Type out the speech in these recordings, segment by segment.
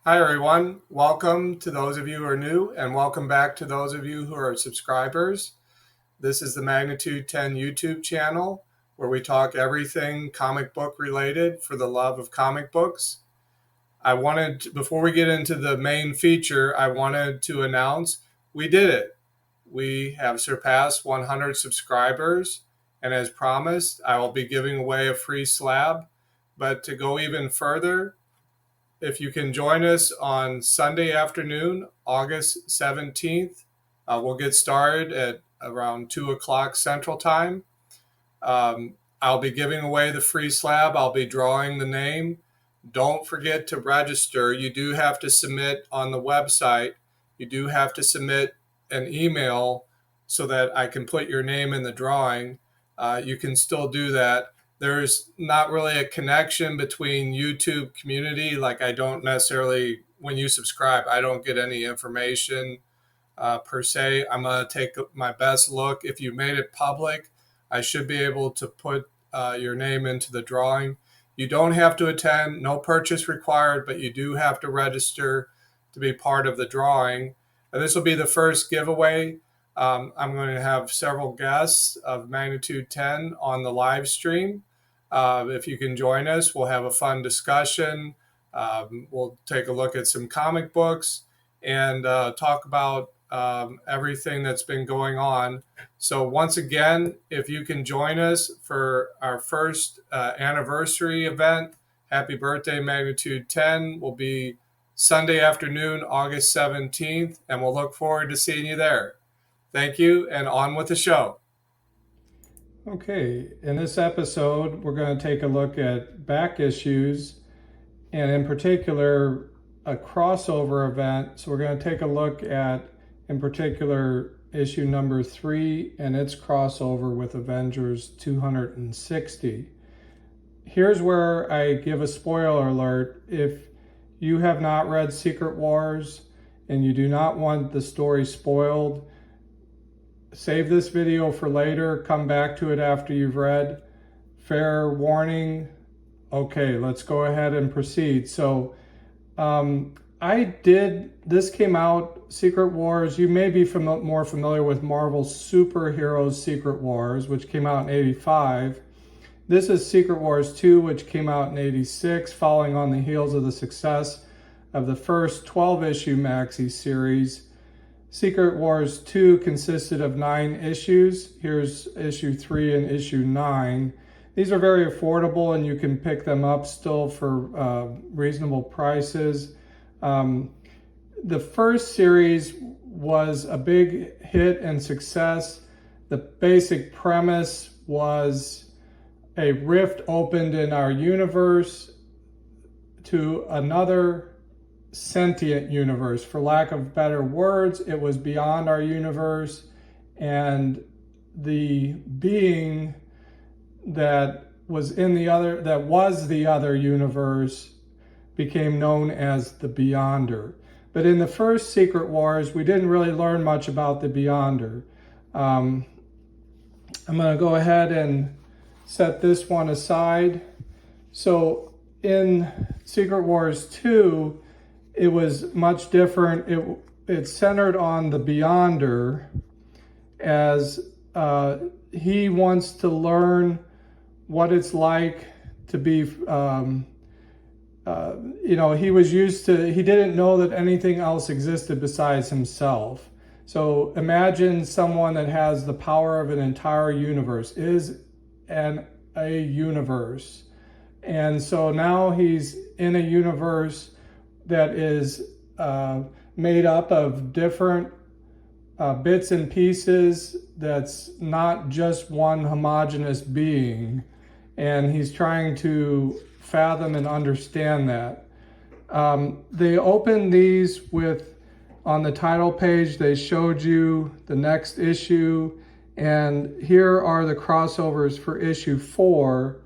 Hi, everyone. Welcome to those of you who are new, and welcome back to those of you who are subscribers. This is the Magnitude 10 YouTube channel where we talk everything comic book related for the love of comic books. Before we get into the main feature, I wanted to announce we did it. We have surpassed 100 subscribers, and as promised, I will be giving away a free slab. But to go even further, if you can join us on Sunday afternoon, August 17th, we'll get started at around 2 o'clock Central Time. I'll be giving away the free slab. I'll be drawing the name. Don't forget to register. You do have to submit on the website. You do have to submit an email so that I can put your name in the drawing. You can still do that. There's not really a connection between YouTube community. Like I don't necessarily, when you subscribe, I don't get any information per se. I'm going to take my best look. If you made it public, I should be able to put your name into the drawing. You don't have to attend, no purchase required, but you do have to register to be part of the drawing. And this will be the first giveaway. I'm going to have several guests of Magnitude 10 on the live stream. If you can join us, we'll have a fun discussion. We'll take a look at some comic books and talk about everything that's been going on. So once again, if you can join us for our first anniversary event, happy birthday Magnitude 10, will be Sunday afternoon, August 17th, and we'll look forward to seeing you there. Thank you, and on with the show. Okay, in this episode, we're going to take a look at back issues, and in particular, a crossover event. So we're going to take a look at, in particular, issue number 3 and its crossover with Avengers 260. Here's where I give a spoiler alert. If you have not read Secret Wars and you do not want the story spoiled, save this video for later, come back to it after you've read. Fair warning. Okay, let's go ahead and proceed. So this came out, Secret Wars, you may be more familiar with Marvel's Superheroes Secret Wars, which came out in '85. This is Secret Wars 2, which came out in '86, following on the heels of the success of the first 12-issue maxi series. Secret Wars 2 consisted of 9 issues. Here's issue 3 and issue 9. These are very affordable and you can pick them up still for reasonable prices. The first series was a big hit and success. The basic premise was a rift opened in our universe to another sentient universe. For lack of better words, it was beyond our universe, and the being that was the other universe became known as the Beyonder. But in the first Secret Wars, we didn't really learn much about the Beyonder. I'm going to go ahead and set this one aside. So in Secret Wars 2, it was much different. It centered on the Beyonder as he wants to learn what it's like to be, he didn't know that anything else existed besides himself. So imagine someone that has the power of an entire universe, a universe. And so now he's in a universe that is made up of different bits and pieces, that's not just one homogeneous being. And he's trying to fathom and understand that. They opened these with, on the title page, they showed you the next issue, and here are the crossovers for issue 4.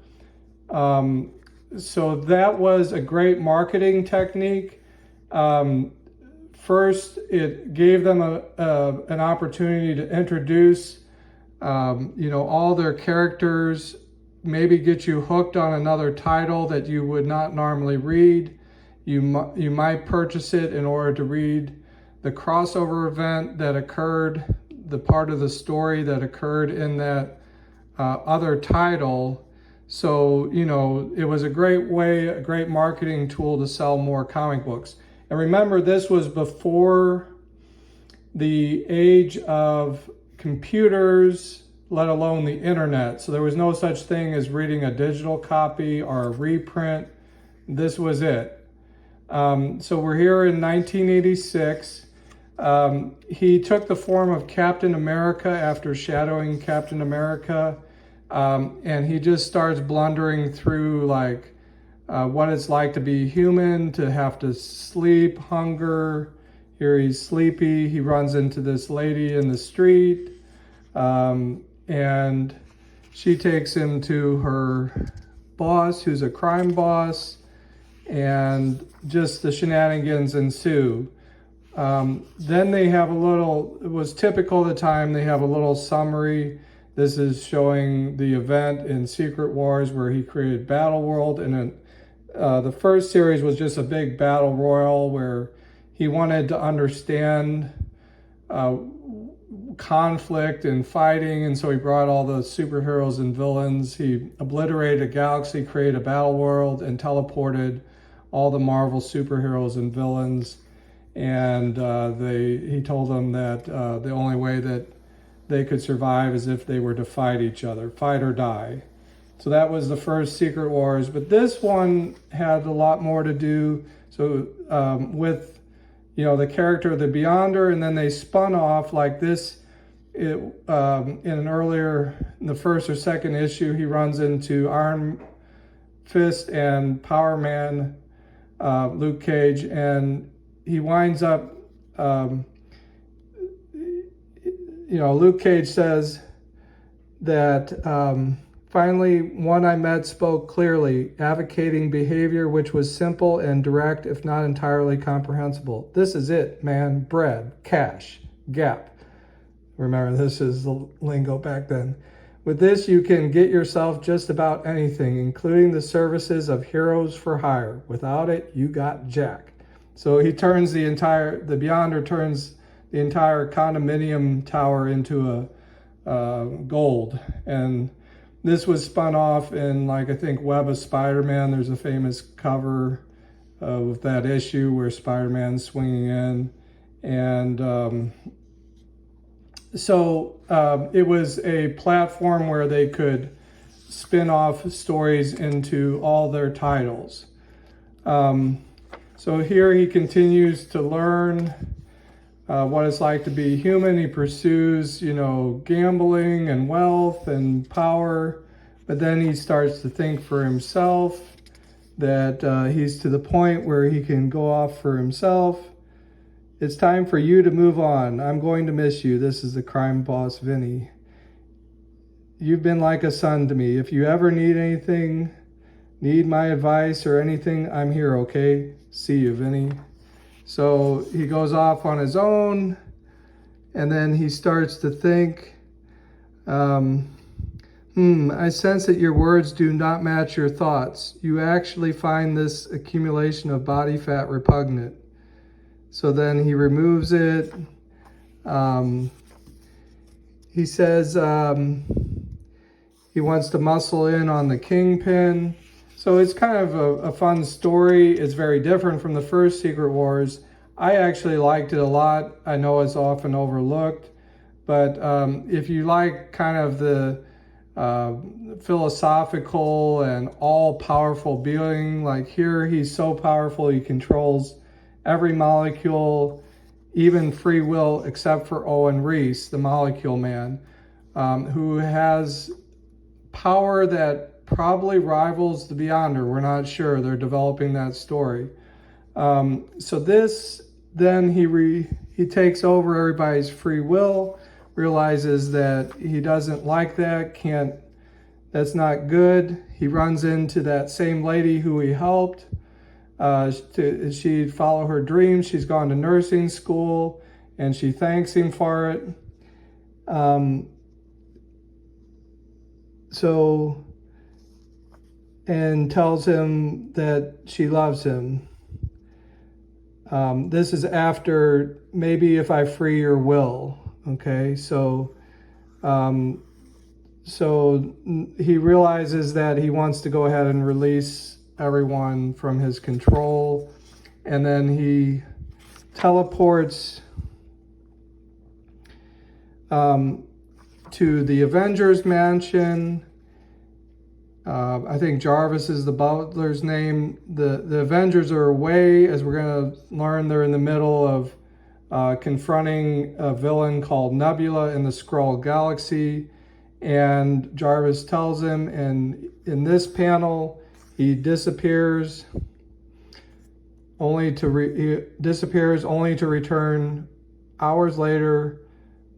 So that was a great marketing technique. First, it gave them an opportunity to introduce, all their characters, maybe get you hooked on another title that you would not normally read. you might purchase it in order to read the crossover event that occurred, the part of the story that occurred in that other title. So, you know, it was a great way, a great marketing tool to sell more comic books. And remember, this was before the age of computers, let alone the internet. So there was no such thing as reading a digital copy or a reprint. This was it. So we're here in 1986. He took the form of Captain America after shadowing Captain America. And he just starts blundering through like what it's like to be human, to have to sleep, hunger. Here he's sleepy. He runs into this lady in the street, and she takes him to her boss, who's a crime boss, and just the shenanigans ensue. Then they have a little, it was typical of the time, they have a little summary. This is showing the event in Secret Wars where he created Battle World, and the first series was just a big battle royal where he wanted to understand conflict and fighting, and so he brought all the superheroes and villains. He obliterated a galaxy, created a battle world, and teleported all the Marvel superheroes and villains. And he told them that the only way that they could survive is if they were to fight each other, fight or die. So that was the first Secret Wars. But this one had a lot more to do with, you know, the character of the Beyonder, and then they spun off like this. In the first or second issue, he runs into Iron Fist and Power Man, Luke Cage, and he winds up, Luke Cage says that finally one I met spoke clearly, advocating behavior which was simple and direct, if not entirely comprehensible. This is it, man. Bread, cash, gap. Remember, this is the lingo back then. With this, you can get yourself just about anything, including the services of heroes for hire. Without it, you got jack. So he turns the Beyonder turns the entire condominium tower into a gold. And this was spun off in, like, I think Web of Spider-Man. There's a famous cover with that issue where Spider-Man's swinging in. And it was a platform where they could spin off stories into all their titles. So here he continues to learn what it's like to be human. He pursues, gambling and wealth and power, but then he starts to think for himself, that he's to the point where he can go off for himself. It's time for you to move on. I'm going to miss you. This is the crime boss, Vinny. You've been like a son to me. If you ever need anything, need my advice or anything, I'm here, okay? See you, Vinny. So he goes off on his own, and then he starts to think, I sense that your words do not match your thoughts. You actually find this accumulation of body fat repugnant. So then he removes it. He says he wants to muscle in on the Kingpin. So it's kind of a fun story. It's very different from the first Secret Wars. I actually liked it a lot. I know it's often overlooked. But if you like kind of the philosophical and all-powerful being, like here, he's so powerful he controls every molecule, even free will, except for Owen Reese, the Molecule Man, who has power that probably rivals the Beyonder. We're not sure. They're developing that story. So this, then he takes over everybody's free will, realizes that he doesn't like that, that's not good. He runs into that same lady who he helped. She'd follow her dreams. She's gone to nursing school, and she thanks him for it. And tells him that she loves him. This is after maybe if I free your will. Okay, so he realizes that he wants to go ahead and release everyone from his control, and then he teleports to the Avengers mansion. I think Jarvis is the butler's name. The Avengers are away, as we're going to learn. They're in the middle of confronting a villain called Nebula in the Skrull Galaxy. And Jarvis tells him, and in this panel, he disappears only to return hours later,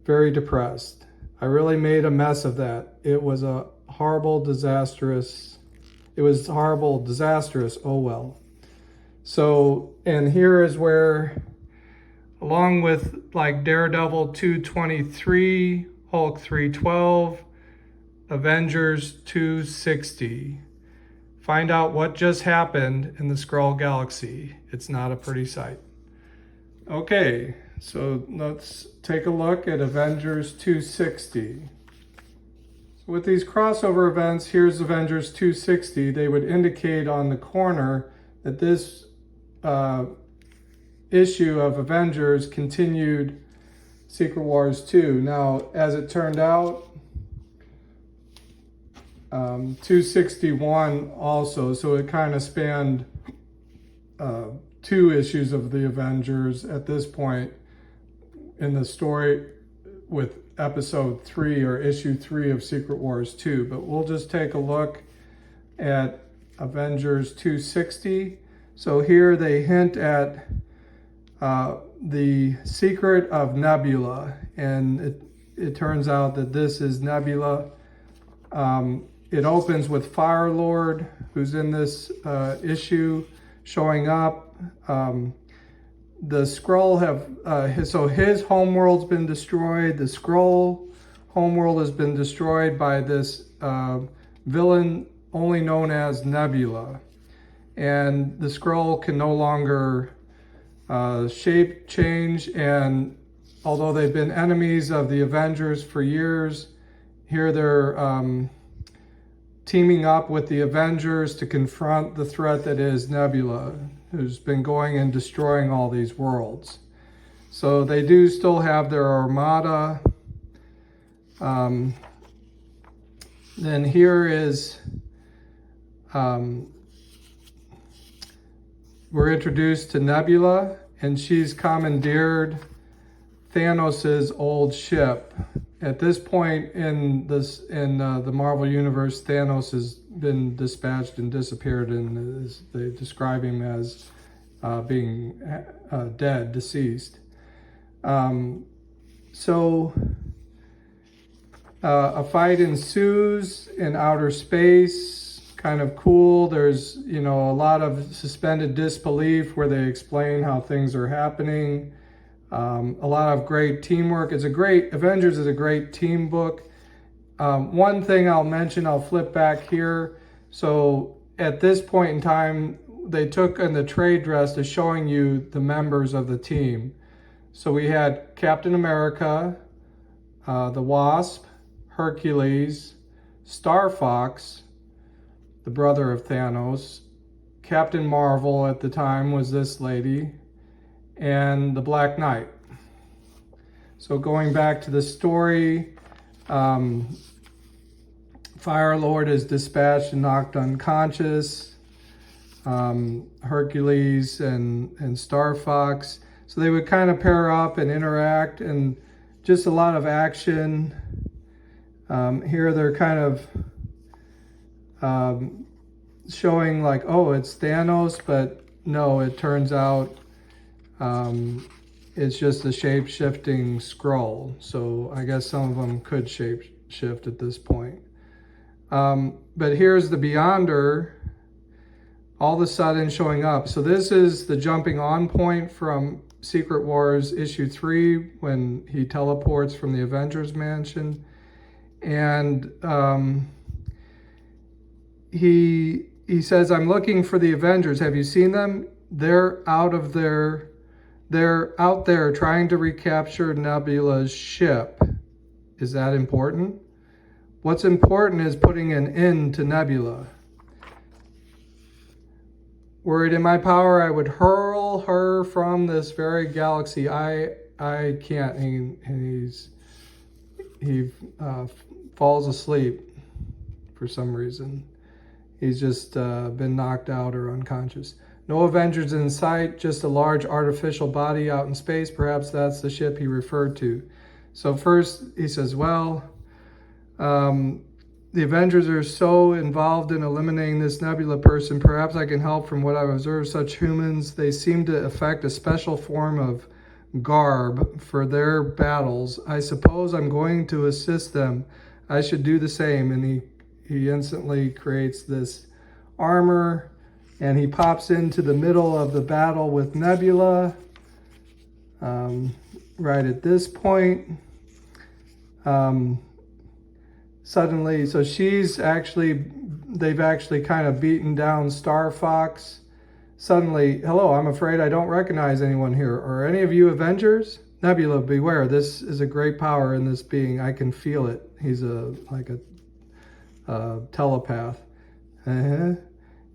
very depressed. I really made a mess of that. It was a horrible, disastrous. Oh well. So, and here is where, along with like Daredevil 223, Hulk 312, Avengers 260. Find out what just happened in the Skrull Galaxy. It's not a pretty sight. Okay, so let's take a look at Avengers 260. So with these crossover events, here's Avengers 260. They would indicate on the corner that this issue of Avengers continued Secret Wars 2. Now, as it turned out, 261 also, so it kind of spanned 2 issues of the Avengers at this point in the story, with episode 3 or issue 3 of Secret Wars 2. But we'll just take a look at Avengers 260. So here they hint at the secret of Nebula, and it turns out that this is Nebula. It opens with Firelord, who's in this issue, showing up. The Skrull his homeworld's been destroyed. The Skrull homeworld has been destroyed by this villain only known as Nebula. And the Skrull can no longer shape change, and although they've been enemies of the Avengers for years, here they're teaming up with the Avengers to confront the threat that is Nebula, who's been going and destroying all these worlds. So they do still have their armada. Then here is, we're introduced to Nebula, and she's commandeered Thanos' old ship. At this point in the Marvel Universe, Thanos has been dispatched and disappeared, and they describe him as being dead, deceased. So a fight ensues in outer space, kind of cool. There's, a lot of suspended disbelief where they explain how things are happening. A lot of great teamwork. Avengers is a great team book. One thing I'll mention, I'll flip back here. So at this point in time, they took in the trade dress to showing you the members of the team. So we had Captain America, the Wasp, Hercules, Star Fox, the brother of Thanos, Captain Marvel at the time was this lady, and the Black Knight. So going back to the story, Firelord is dispatched and knocked unconscious. Hercules and Star Fox. So they would kind of pair up and interact, and just a lot of action. Here they're kind of showing like, oh, it's Thanos, but no, it turns out it's just a shape-shifting Skrull. So I guess some of them could shape-shift at this point. But here's the Beyonder all of a sudden showing up. So this is the jumping on point from Secret Wars issue 3 when he teleports from the Avengers mansion. And he says, I'm looking for the Avengers. Have you seen them? They're out of their They're out there trying to recapture Nebula's ship. Is that important? What's important is putting an end to Nebula. Were it in my power, I would hurl her from this very galaxy. I can't. He falls asleep for some reason. He's just been knocked out or unconscious. No Avengers in sight, just a large artificial body out in space. Perhaps that's the ship he referred to. So first he says, well, the Avengers are so involved in eliminating this Nebula person. Perhaps I can help. From what I've observed, such humans, they seem to affect a special form of garb for their battles. I suppose I'm going to assist them. I should do the same. And he instantly creates this armor, and he pops into the middle of the battle with Nebula right at this point. Suddenly, so they've actually kind of beaten down Star Fox. Suddenly, hello, I'm afraid I don't recognize anyone here. Are any of you Avengers? Nebula, beware, this is a great power in this being. I can feel it. He's like a telepath.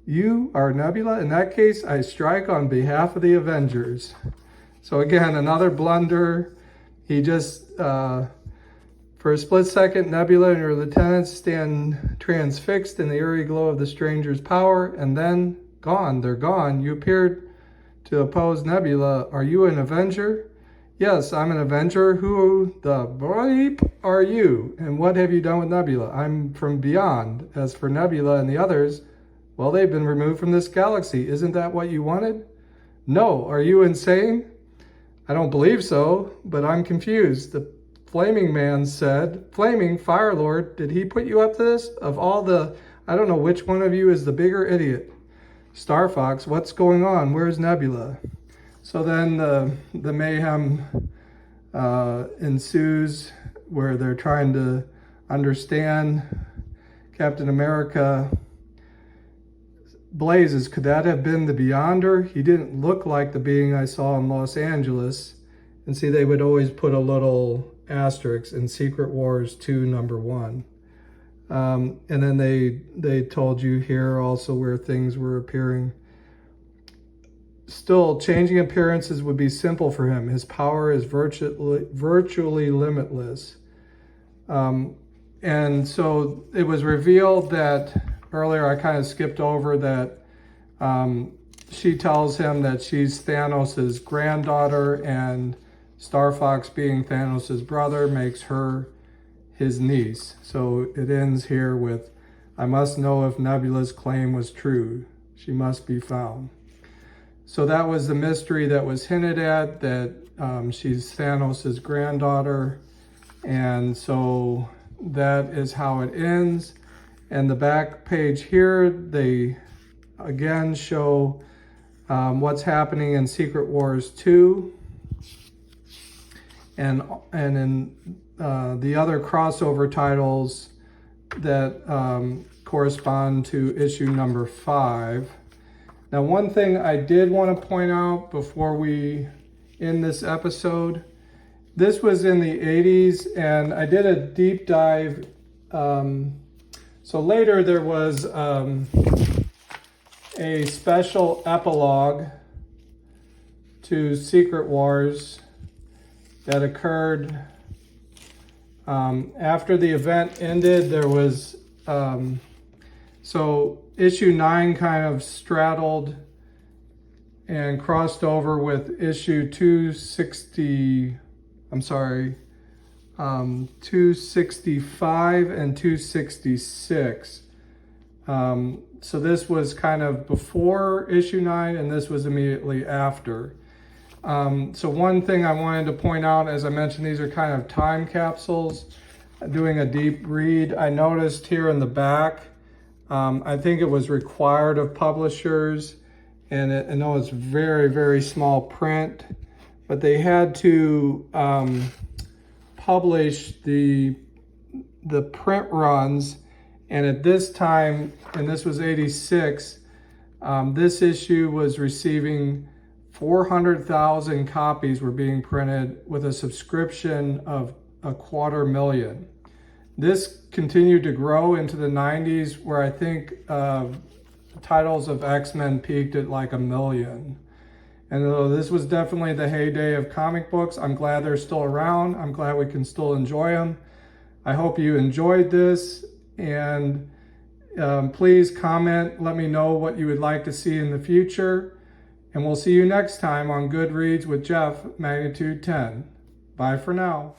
You are Nebula? In that case, I strike on behalf of the Avengers. So again, another blunder. He just, for a split second, Nebula and her lieutenants stand transfixed in the eerie glow of the stranger's power, and then gone. They're gone. You appeared to oppose Nebula. Are you an Avenger? Yes, I'm an Avenger. Who the bleep are you? And what have you done with Nebula? I'm from beyond. As for Nebula and the others, well, they've been removed from this galaxy. Isn't that what you wanted? No. Are you insane? I don't believe so, but I'm confused. The Flaming Man said, Flaming Fire Lord, did he put you up to this? Of all the, I don't know which one of you is the bigger idiot. Star Fox, what's going on? Where's Nebula? So then the mayhem ensues, where they're trying to understand. Captain America blazes, could that have been the Beyonder? He didn't look like the being I saw in Los Angeles. And see, they would always put a little asterisk in Secret Wars 2, number 1. And then they told you here also where things were appearing. Still, changing appearances would be simple for him. His power is virtually limitless. And so it was revealed that, earlier I kind of skipped over that she tells him that she's Thanos' granddaughter, and Star Fox, being Thanos' brother, makes her his niece. So it ends here with, I must know if Nebula's claim was true. She must be found. So that was the mystery that was hinted at, that she's Thanos' granddaughter. And so that is how it ends. And the back page here, they again show what's happening in Secret Wars 2. And in the other crossover titles that correspond to issue number 5. Now, one thing I did want to point out before we end this episode, this was in the 80s, and I did a deep dive. So later there was a special epilogue to Secret Wars that occurred after the event ended. There was, so issue 9 kind of straddled and crossed over with issue 265 and 266. So this was kind of before issue 9, and this was immediately after. So one thing I wanted to point out, as I mentioned, these are kind of time capsules. Doing a deep read, I noticed here in the back, I think it was required of publishers, and I know it's very, very small print, but they had to publish the print runs. And at this time, and this was 86, this issue was receiving 400,000 copies were being printed with a subscription of 250,000. This continued to grow into the 90s, where I think titles of X-Men peaked at like 1 million. And though this was definitely the heyday of comic books, I'm glad they're still around. I'm glad we can still enjoy them. I hope you enjoyed this, and please comment, let me know what you would like to see in the future. And we'll see you next time on Good Reads with Jeff, Magnitude 10. Bye for now.